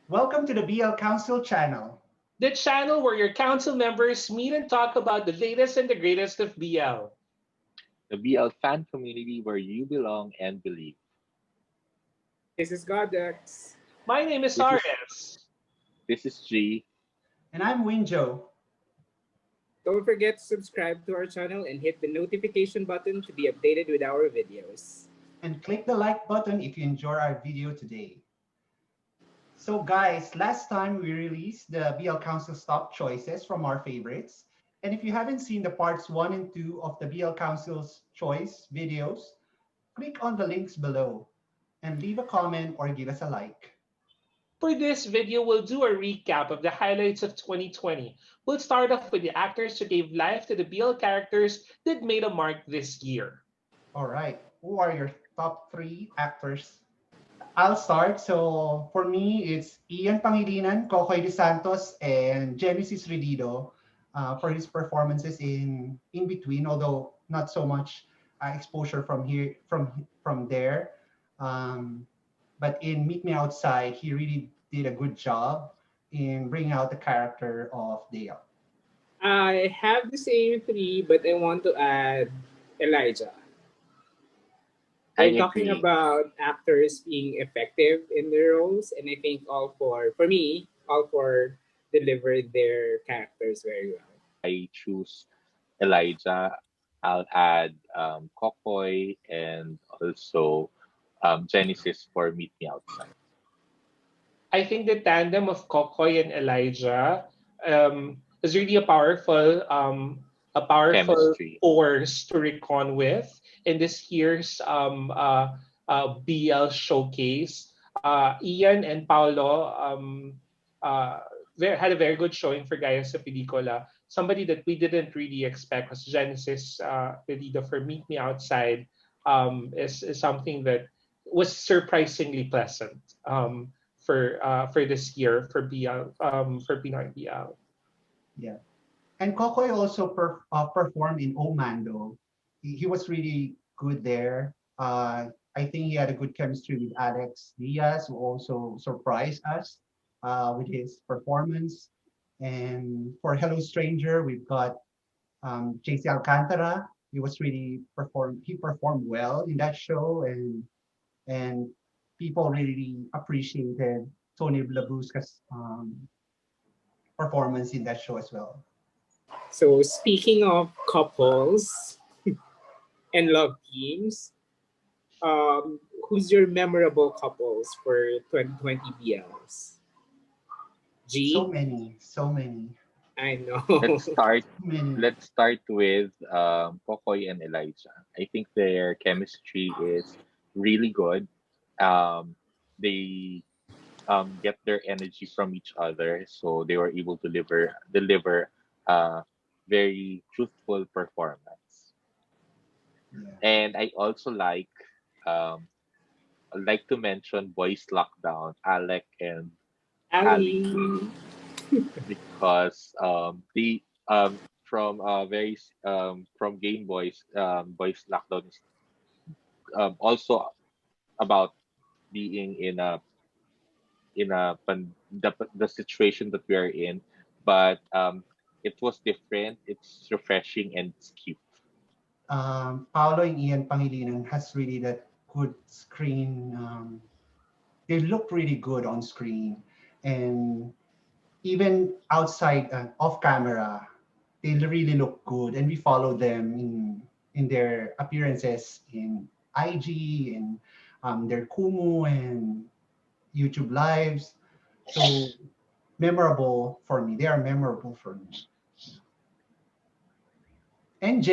Welcome to the BL Council channel. The channel where your council members meet and talk about the latest and the greatest of BL. The BL fan community where you belong and believe. This is Godex. My name is This is Ares. this is G. And I'm Winjo. Don't forget to subscribe to our channel and hit the notification button to be updated with our videos. And click the like button if you enjoy our video today. So guys, last time we released the BL Council's top choices from our favorites. And if you haven't seen the parts 1 and 2 of the BL Council's choice videos, click on the links below and leave a comment or give us a like. For this video, we'll do a recap of the highlights of 2020. We'll start off with the actors who gave life to the BL characters that made a mark this year. All right, who are your top 3 actors? I'll start. So for me, it's Ian Pangilinan, Cocoy De Santos, and Genesis Redido for his performances in between, although not so much exposure from there. Um, but in Meet Me Outside, he really did a good job in bringing out the character of Dale. I have the same three, but I want to add Elijah. I We're talking agree. about actors being effective in their roles, and I think all four delivered their characters very well. I choose Elijah. I'll add Kokoy and also Genesis for Meet Me Outside. I think the tandem of Kokoy and Elijah is really a powerful Chemistry. force to reckon with in this year's BL showcase. Ian and Paolo had a very good showing for Gaya sa Pelikula. Somebody that we didn't really expect was Genesis Pedido for Meet Me Outside is something that was surprisingly pleasant for this year for BL for Pinoy BL. Yeah. And Kokoy also performed in Omando. He was really good there. I think he had a good chemistry with Alex Diaz, who also surprised us with his performance. And for Hello Stranger, we've got JC Alcantara. He performed well in that show, and people really appreciated Tony Blabuska's performance in that show as well. So speaking of couples and love teams, who's your memorable couples for 2020 BLs? So G? many, so many, I Let's know. start. many. Let's start with Kokoy and Elijah. I think their chemistry is really good. Um, they get their energy from each other, so they were able to deliver a very truthful performance. Yeah. And I also um, like to mention Boys Lockdown, Alec and Ali, Ali. because the from from Game Boys, Boys Lockdown is also about being the situation that we are in, but it was different. It's refreshing and it's cute. Paolo and Ian Pangilinan has really that good screen. They look really good on screen, and even outside, off camera, they really look good. And we follow them in their appearances in IG and their Kumu and YouTube lives. So memorable for me. They are memorable for me. And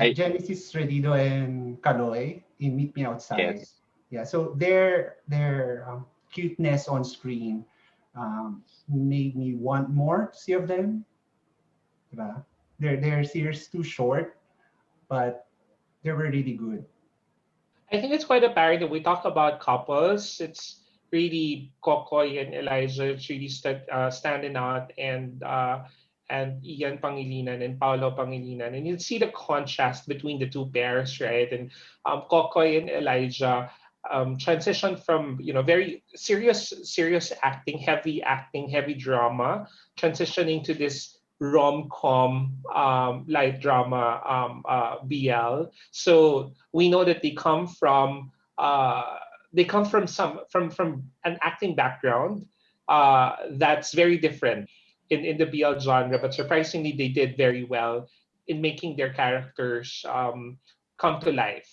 I Genesis Redido and Kaloy in Meet Me Outside. Yes, Yeah, so their cuteness on screen made me want more to see of them. Diba? Their series too short, but they were really good. I think it's quite apparent that we talk about couples. It's really Kokoy and Elijah. It's really standing out, and Ian Pangilinan and Paolo Pangilinan, and you see the contrast between the two pairs, right? And Kokoy and Elijah. transition from very serious acting, heavy drama, transitioning to this rom-com light drama BL. So we know that they come from from an acting background that's very different in the BL genre, but surprisingly they did very well in making their characters come to life.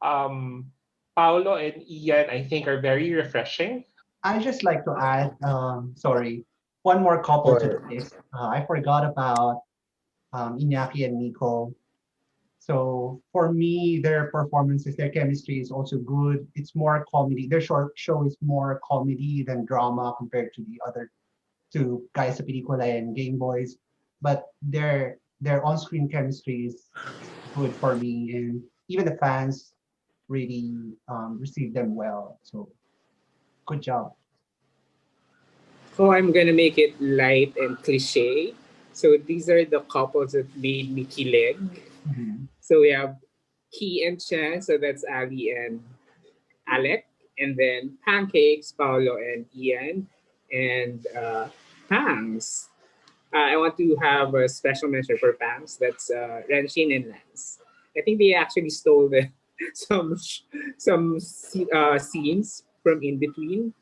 Um, Paolo and Ian, I think, are very refreshing. I just like to add, sorry, one more couple to the Or list. I forgot about Iñaki and Nico. So for me, their performances, their chemistry is also good. It's more comedy. Their short show is more comedy than drama compared to the other two guys sa pelikula and Game Boys. But their on-screen chemistry is good for me, and even the fans really received them well. So good job. oh, I'm gonna make it light and cliche. So these are the couples that made me kilig. Mhm. So we have Key and Chan, so that's Ali and Alec, and then Pancakes, Paolo and Ian, and Pangs. I want to have a special mention for Pangs. That's Renshin and Lance. I think they actually stole some scenes from In Between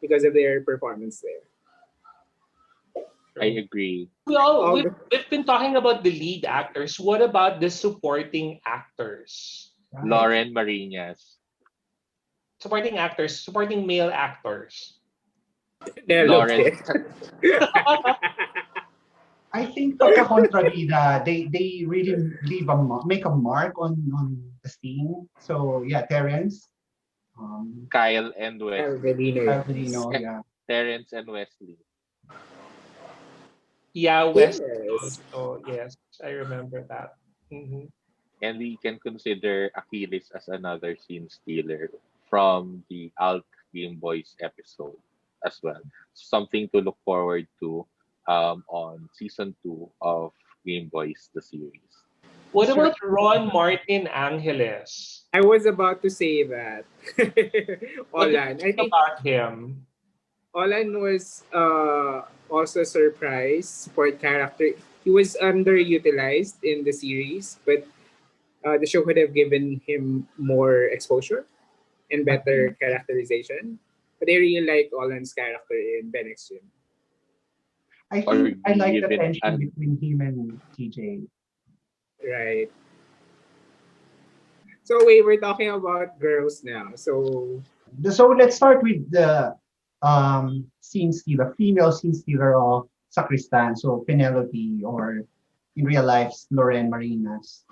because of their performance there. I agree. All We've been talking about the lead actors. What about the supporting actors? Right. Lauren Marinas, Supporting male actors. Lawrence, Nelogit. I think pagka-kontrabida, they really make a mark on the scene. So yeah, Terrence, um, Kyle and Wesley, Alvelino, yes. Alvarino, eh, yeah. Terrence and Wesley. Yeah, West Yes. also. Yes, I remember that. Hmm. And we can consider Achilles as another scene stealer from the Alt Game Boys episode as well. Something to look forward to on season 2 of Game Boys, the series. What Sure. about Ron Martin Angeles? I was about to say that. What do you Olan. I think think about him? Olan was also a surprise support character. He was underutilized in the series, but the show could have given him more exposure and better Agree. characterization. But I really like Olan's character in Ben X Gym. I Or think I like the given tension between him and TJ. Right. So wait, we're talking about girls now. So So let's start with the scene stealer, female scene stealer of Sacristan. So Penelope, or in real life, Lorraine Marinas.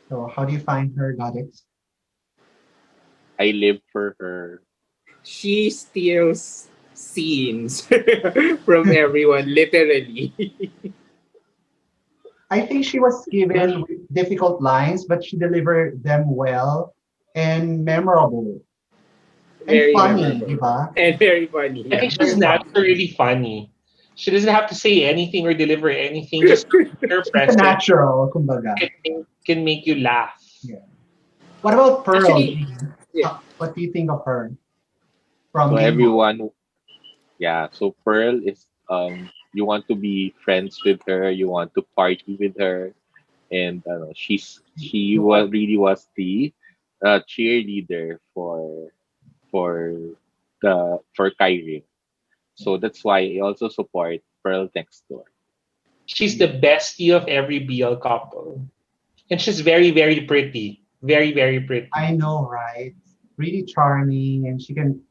So how do you find her, Goddess? I live for her. she steals scenes from everyone, literally. I think she was given difficult lines, but she delivered them well and memorable and Very funny, memorable di ba? and very funny. I Yeah. think she's Very funny. naturally funny. She doesn't have to say anything or deliver anything. Just her She's a presence natural, kumbaga. can make you laugh. Yeah. What about Pearl, Actually, G? yeah. What do you think of her from So Game Boy? everyone, yeah. So Pearl is you want to be friends with her, you want to party with her, and she You want was really was the cheerleader for for Kyrie. So that's why I also support Pearl next door. She's the bestie of every BL couple. And she's very, very pretty. Very, very I pretty. know, right? Really charming, and she can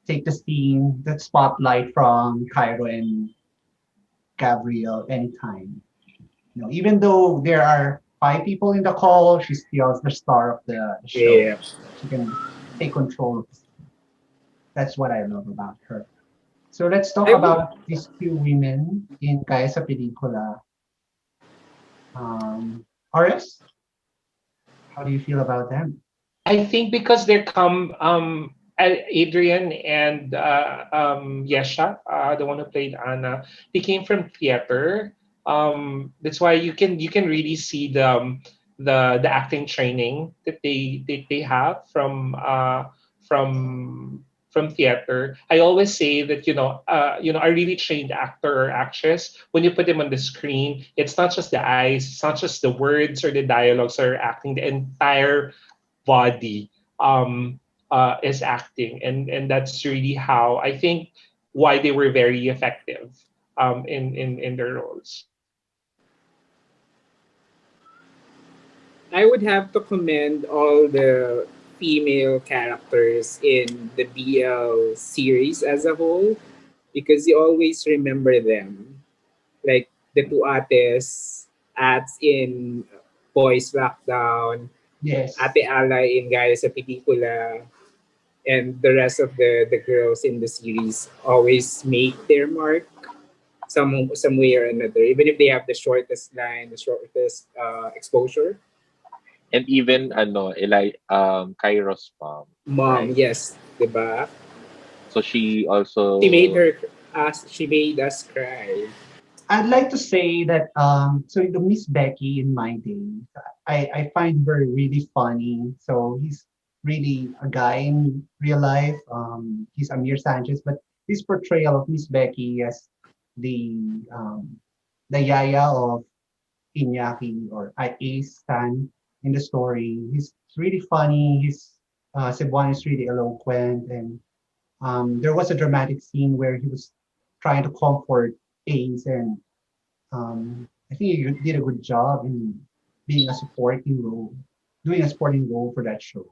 take the scene, that spotlight from Cairo and Gabriel anytime. Even though there are five people in the call, she's still the star of the show. Yeah. She can take control of the scene. That's what I love about her. So let's talk I would about these two women in Kaya sa Pelikula. Horace, how do you feel about them? I think because there come Adrian and Yesha, the one who played Anna, they came from theater. That's why you can really see the acting training that they have from theater, I always say that a really trained actor or actress, when you put them on the screen, it's not just the eyes, it's not just the words or the dialogues that are acting, the entire body is acting, and that's really how I think why they were very effective in their roles. I would have to commend all the female characters in the BL series as a whole because you always remember them. Like the two ates, Ats in Boys Lockdown, Yes. Ate Ala in Gaya sa Pelikula, and the rest of the girls in the series always make their mark some way or another, even if they have the shortest line, the shortest exposure. And even Kairos mom, Mom, right? yes, diba? So she She made also her she made us cry. I'd like to say that so the Miss Becky in my day, I find her really funny. So he's really a guy in real life. He's Amir Sanchez, but his portrayal of Miss Becky as the um, the yaya of Iñaki or Ace Stan in the story. He's really funny. His Cebuano is really eloquent, and there was a dramatic scene where he was trying to comfort Ace, and I think he did a good job in being a supporting role, doing a supporting role for that show.